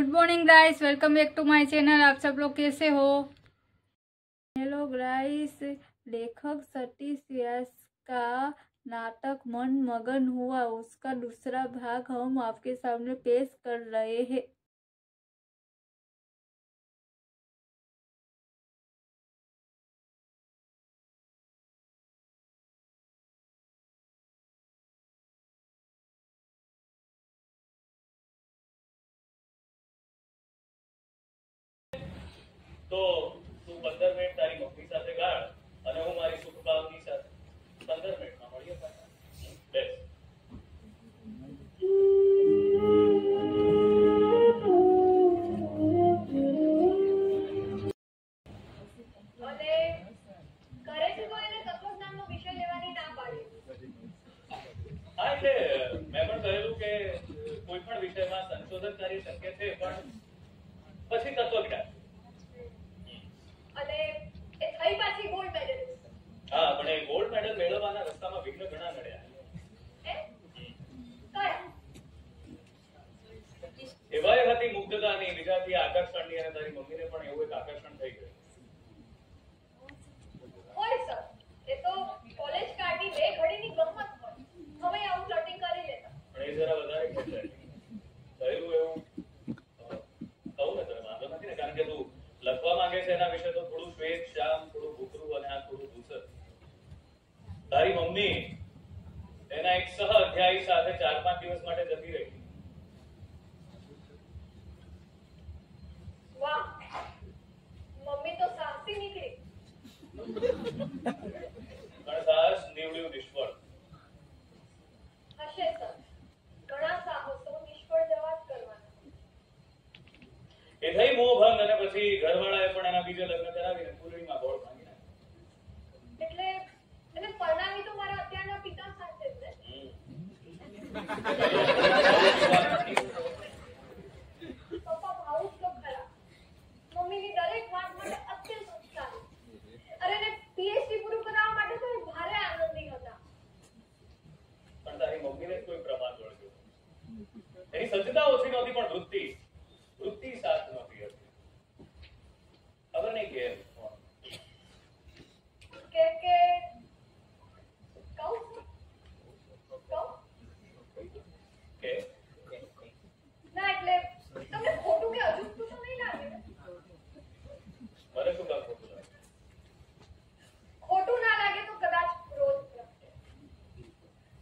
Good morning guys, welcome back to my channel. आप सब लोग कैसे हो? हेलो गाइस, लेखक सतीश व्यास का नाटक मन मगन हुआ उसका दूसरा भाग हम आपके सामने पेश कर रहे हैं। તો તું 15 મિનિટ તારી મમ્મી સાથે ગાળ અને હું મારી સુખભાવની સાથે 15 મિનિટમાં મળીએ પાછા. બેસ. અને કરે છે તો એને તત્વજ્ઞાનનો વિષય લેવાની ના પાડી. હા, એટલે મેં પણ કહેલું કે કોઈ પણ વિષયમાં સંશોધન કાર્ય શક્ય છે, પણ પછી તત્વજ્ઞાન. અને એ થઈ પાછી ગોલ્ડ મેડલિસ્ટ. હા, પણ એ ગોલ્ડ મેડલ મેળવવાના રસ્તામાં વિઘ્ન ઘણા નડ્યા. એ કયા? એવાય હતી મુગ્ધતાની, બીજાથી આકર્ષણની, અને તારી મમ્મીને પણ એવું એક આકર્ષણ થઈ ગયું. હોય સર, એ તો કોલેજ કાઢી બે ઘડીની ગમત હોય. હવે આવું ફ્લર્ટિંગ કરી લેતા. પણ એ જરા વધારે ખેંચાય. થયેલું એવું કહું ને તને વાંધો નથી ને, કારણ કે તું લખવા માંગે છે એના વિશે તો થોડું શ્વેત શ્યામ, થોડું ભૂખરું અને આ થોડું ધૂસર. તારી મમ્મી એના એક સહ અધ્યાયી સાથે 4-5 દિવસ માટે જતી રહી. વાહ, મમ્મી તો સાહસી નીકળી. પણ સાહસ નીવડ્યું નિષ્ફળ. હશે સર, ઘણા સાહસો નિષ્ફળ જવા જ કરવાના. એ થઈ મોહભંગ, અને પછી ઘરવાળાએ પણ એના બીજે લગ્ન કરાવીને પૂર્વીમાં ગોળ ભાંગી નાખ્યો. એટલે એને પરણાવી તો મારા અત્યારના પિતા સાથે જ ને. પપ્પા ભાવુક તો ખરા. મમ્મીની દરેક વાત માટે અત્યંત ઉત્સાહી. અરે ને પીએચડી પૂરું કરાવવા માટે તો એ ભારે આનંદી હતા. પણ તારી મમ્મીને કોઈ પ્રમાદ વળગ્યો. એની સજ્જતા ઓછી નહોતી, પણ વૃત્તિ સાથ નહોતી હતી. ખબર નહીં કેમ. કે કહું કે ના, એટલે તમને ખોટું કે અજુગતું તો નહીં લાગે ને? મને શું કામ ખોટું લાગે? ખોટું ના લાગે તો કદાચ ક્રોધ પ્રગટે.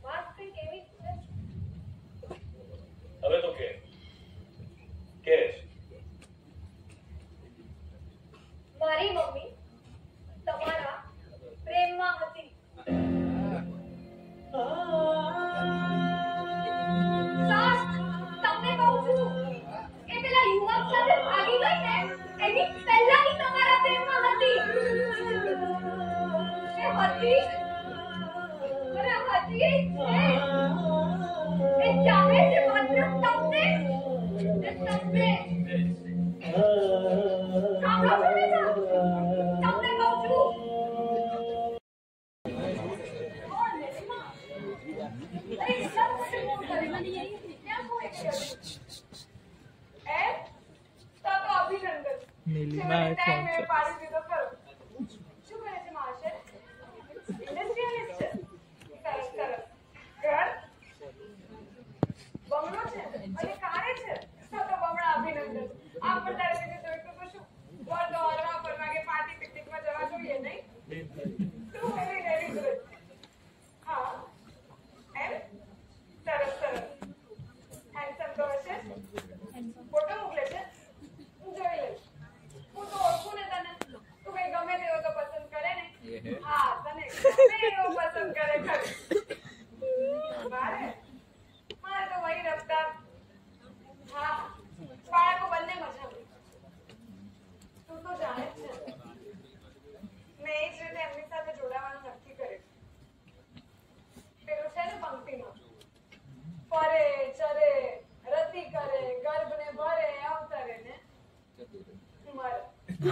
વાત કંઈક એવી છે. હવે તો કે મારી મમ્મી તમારા પ્રેમમાં હતી. સાસ, તમને કહું છું, એ પેલા યુવક સાથે ભાગી ગઈ ને એની પહેલાની તમારા પ્રેમમાં હતી. એ હતી, અરે હતી છે. એ ચાહે છે માત્ર તમને. એ તમને સાંભળો છો ને સર? તમને કહું છું.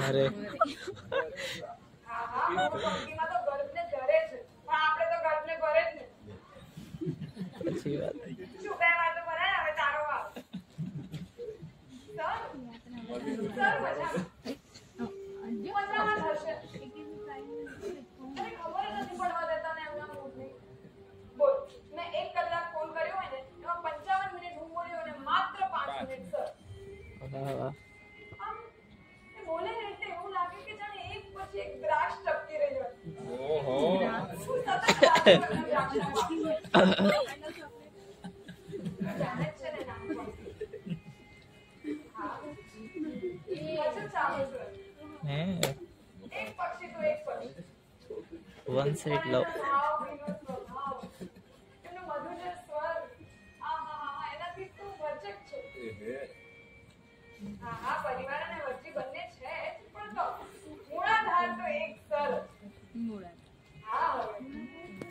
અરે હા હા, પંક્તિમાં તો ગર્ભને ધરે છે, પણ આપણે તો ગર્ભને ભરે જ ને. પછી વાત શું બે વાતો ભરાય, હવે તારો વાવ. સર મજામાં જ હશે. અરે ખબર જ નથી પડવા દેતા ને એમના મૂડની. બોલ, મેં 1 કલાક ફોન કર્યો હોય ને એમાં 55 મિનિટ હું બોલ્યો અને માત્ર 5 મિનિટ સર. આમ એ બોલે ને એટલે એવું લાગે કે જાણે એક પછી એક દ્રાક્ષ ટપકી રહી હોય. ઓહો હું સતત દ્રાક્ષ જાણે જ છે ને નાનપણથી. હા અચ્છા ચાલો સર. એક પક્ષી તો એક પક્ષી. One sweet love. એમનો મધુર સ્વર આહાહા એનાથી તો વચક છે. હા પરિવાર અને વચ્ચે બંને છે પણ તો મૂળાધાર તો એક સર. હા હવે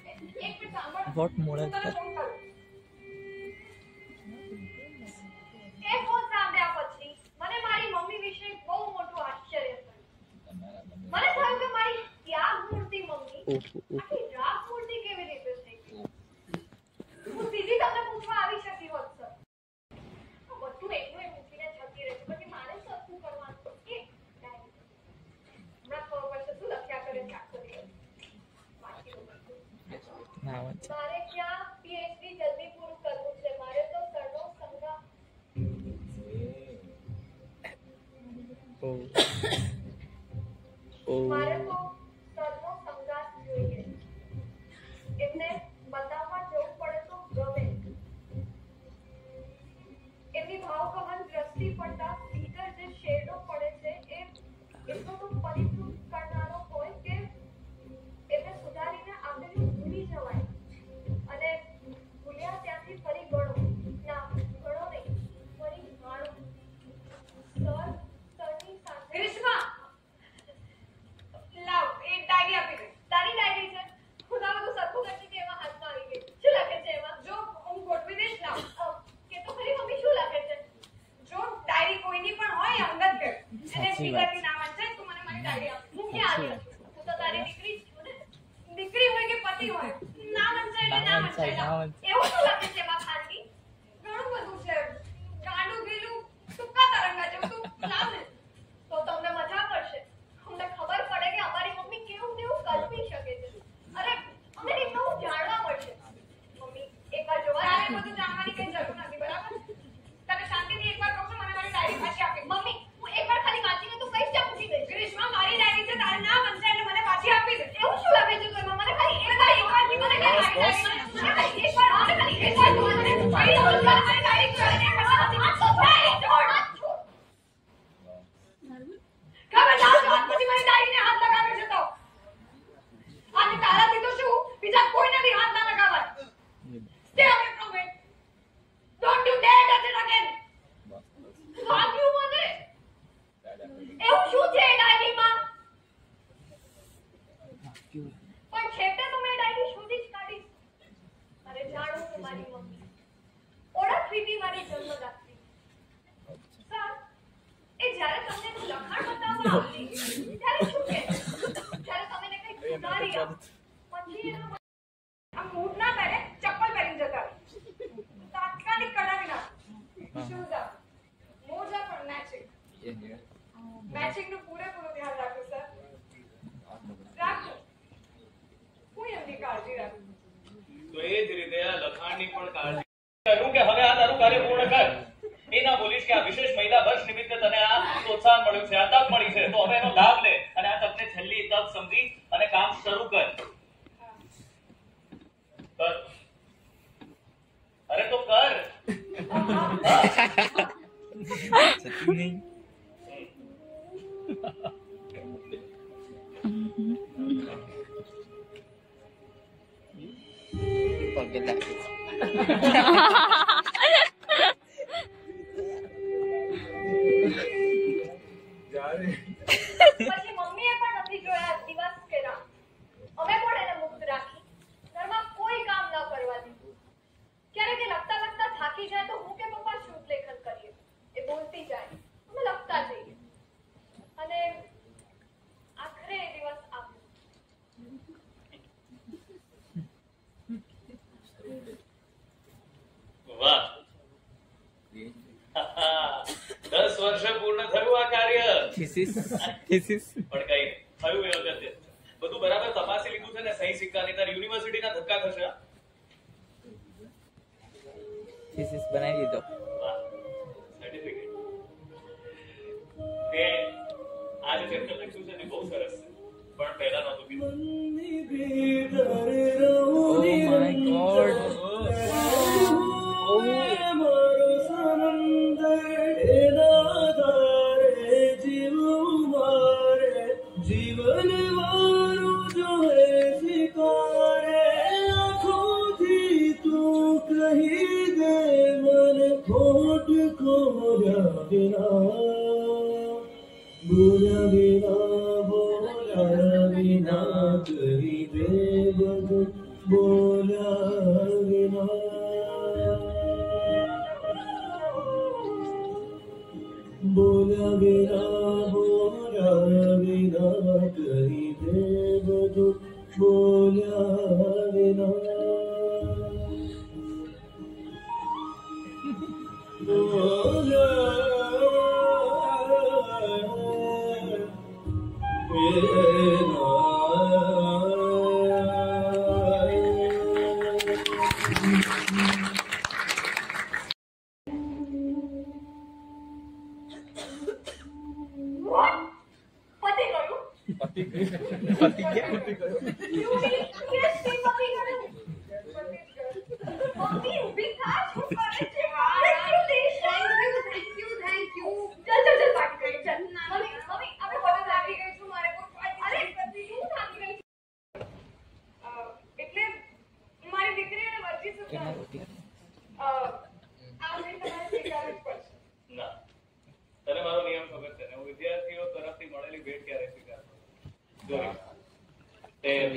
એક મિનિટ સાંભળ. What મૂળાધાર? એ ફોન સાંભળ્યા પછી મને મારી મમ્મી વિશે બહુ મોટું આશ્ચર્ય થયું. મને થયું કે મારી ત્યાગ મૂર્તિ મમ્મી આખી રાગ મૂર્તિ કેવી રીતે થઈ ગઈ. હું સીધી તમને પૂછવા આવી શકી હોત સર. બધું એકલું એ મૂકીને જતી રહે છે પછી મારે શું કરવાનું કે હમણાં ખબર પડશે શું લખ્યા કરે છે આખો દિવસ. મારે ક્યાં પીએચડી જલ્દી પૂરું કરવું છે. મારે તો સરનો સંગા મારે તો સરનો સંગાત જોઈએ. એમને બતાવવા જવું પડે તો ગમે. એમની ભાવગહન દ્રષ્ટિ પડતા ભીતર જે શેડો પડે છે એ એટલો તો પરિપૂર્ણ કરનારો હોય કે એને સુધારીને આપેલું ભૂલી જવાય અને ભૂલ્યા ત્યાંથી ફરી ગણો. ના ગણો નહીં ફરી માણો. સરની સાથે ગ્રીષ્મા લાવ એ ડાયરી આપી દે. તારી ડાયરી છે. ખુદા બધું સરખું કરતી કે એમાં હાથમાં આવી ગઈ. શું લખે છે એમાં? જો હું ગોઠવી દઈશ લાવ. કે તો ખરી મમ્મી શું લખે છે? જો ડાયરી કોઈની પણ હોય અંગત કર. એને બીજાથી ના વાંચે તું મને મારી ડાયરી આપ. હું ક્યાં આવી છું? હું તો તારી દીકરી જ છું ને. દીકરી હોય કે પતિ હોય ના વંચાય એટલે ના વંચાય. એવું શું લખે છે એમાં ખાનગી? ઘણું બધું છે. ગાંડું ગીલું ટૂંકા તરંગા જેવું તું લાવ ને તો તમને મજા પડશે. અમને ખબર પડે કે અમારી મમ્મી કેવું કેવું કલ્પી શકે છે. અરે અમને એટલું જાણવા મળશે. મમ્મી એકવાર જોવા તારે બધું જાણવાની કઈ જરૂર નથી બરાબર. તમે શાંતિથી એકવાર કહો મને મારી ડાયરી પાછી આપી. મમ્મી હું એકવાર ખાલી વાંચીને તું કઈ જ પૂછી દઈશ. ગ્રીષ્મા મારી ડાયરી છે તારે ના વંચાય એટલે મને પાછી આપી દે. એવું શું લખે છે તું એમાં? મને ખાલી એકવાર કી મને ખાલી મારી ડાયરી મને ખાલી એકવાર મને ખાલી એકવાર તું મને મારી ડાયરી છોડ ખબરદાર વાત પછી મારી ડાયરીને હાથ લગાવે છે તો અને તારાથી તો શું બીજા કોઈને બી હાથ ના લગાવાય. Stay away from it. Don't you dare touch it again. વાગ્યું મને. એવું શું છે એ ડાયરીમાં? પણ છેટે તો મેં ડાયરી શોધી જ કાઢી. અરે જાણું છું મારી મમ્મી ઓળખવી હતી મારી જન્મદાત્રી. સર એ જ્યારે તમને એનું લખાણ બતાવવા આવતી ત્યારે શું કહે? જ્યારે તમે એને કંઈક સુધારી આપો પછી એનો આમ મૂડ ના કરે ચપ્પલ પહેરીને જતા રહે. તાત્કાલિક કઢાવી નાખો. શૂઝ આપ મોજા પણ મેચિંગ. મેચિંગનું પૂરેપૂરું ધ્યાન રાખો સર. રાખો. હું એમની કાળજી રાખું. તો એ જ રીતે આ લખાણની પણ કાળજી કરું કે હવે આ તારું કાર્ય પૂર્ણ કર. એ ના બોલીશ કે આ વિશેષ મહિલા વર્ષ નિમિત્તે તને આ પ્રોત્સાહન મળ્યું છે, આ તક મળી છે, તો હવે એનો લાભ લે અને આ તકને છેલ્લી તક સમજી અને કામ શરૂ કર. અરે તો કર. પછી મમ્મીએ પણ નથી જોયા દિવસ કે રાત. અમે પણ એને મુક્ત રાખી. ઘરમાં કોઈ કામ ન કરવા દીધું. ક્યારેક એ લખતા લખતા થાકી જાય તો હું કે પપ્પા શુદ્ધ લેખન કરીએ. એ બોલતી જાય અમે લખતા જઈએ અને આખરે એ દિવસ આવ્યો. 10 વર્ષે પૂર્ણ થયું આ કાર્ય. થીસિસ પણ કઈ નહીં. થયું એ અગત્ય. બધું બરાબર તપાસી લીધું છે ને સહી સિક્કાની? તાર યુનિવર્સિટીના ધક્કા થશે. થીસિસ બનાવી દીધો. વાહ, સર્ટિફિકેટ. તે આ જે ચેપ્ટર લખ્યું છે ને બહુ સરસ છે, પણ પહેલા નહોતું કીધું. Oh my God. जीवन मारू जो है शिकारे आँखों थी तू कही दे मन खोट खोया बिना कही दे बदन बोला बिना बोला बिना कही दे बदन बोला बिना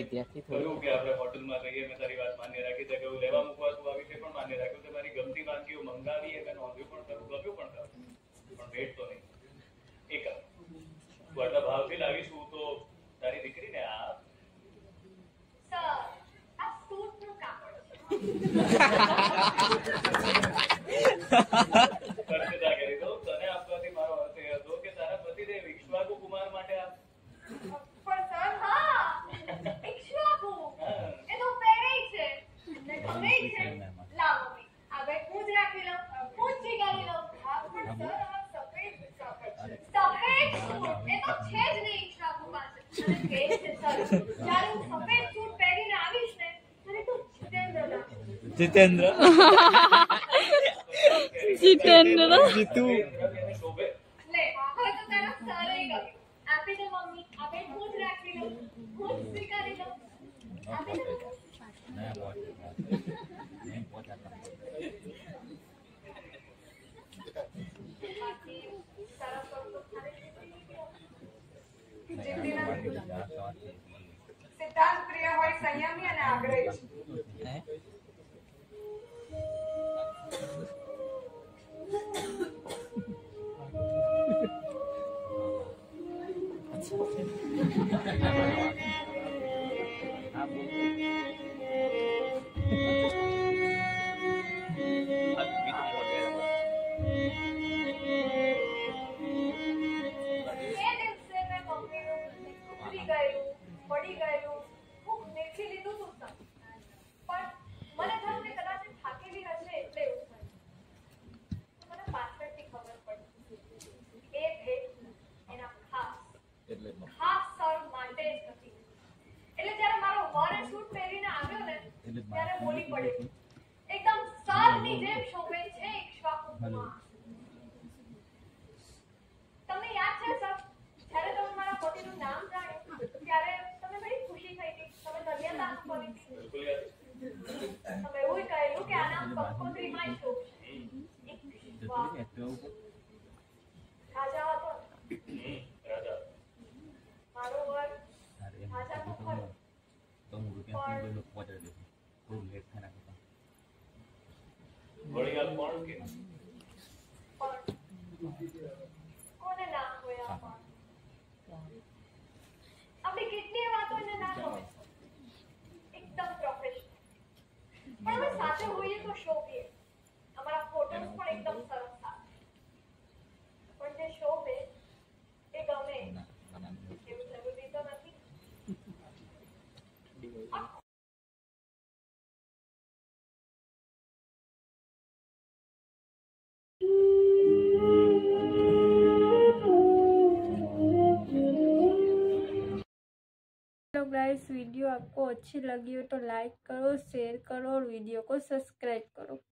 વિદ્યાર્થી કહ્યું કે આપણે હોટલમાં જઈએ, મેં તારી વાત માન્ય રાખી છે, કે લેવા મૂકવા તું આવી છે પણ માન્ય રાખ્યું છે, મારી ગમતી વાનગીઓ મંગાવી એ મેં નોંધ્યું પણ કરું, ગમ્યું પણ કરું, પણ ભેટ તો નહીં. એક તું આટલા ભાવથી લાવીશું તો તારી દીકરીને આ ખર્ચેદા કરી દઉં. તને આપવાથી મારો અર્થ એ હતો કે તારા પતિદેવ ઇક્ષ્વાકુ કુમાર માટે આપ. જીતેન્દ્ર જીતેન્દ્ર જીતુ શોભે. લે હવે તો તારા સરે ગયું. આપી દે મમ્મી, આપણે હું જ રાખી લઉં, હું જ સ્વીકારી લઉં. આપી દે સિદ્ધાંત પ્રિય હોય, સંયમી અને આગ્રહી છે. પડી ગયેલું ખૂબ દેખી લીધું તું પણ મને થયું કે કદાચ થાકેલી હશે એટલે એવું થયું. મને પાછળથી ખબર પડી એ ભેટ એના ખાસ સર માટે જ तो गाइस वीडियो आपको अच्छी लगी हो तो लाइक करो, शेयर करो और वीडियो को सब्सक्राइब करो।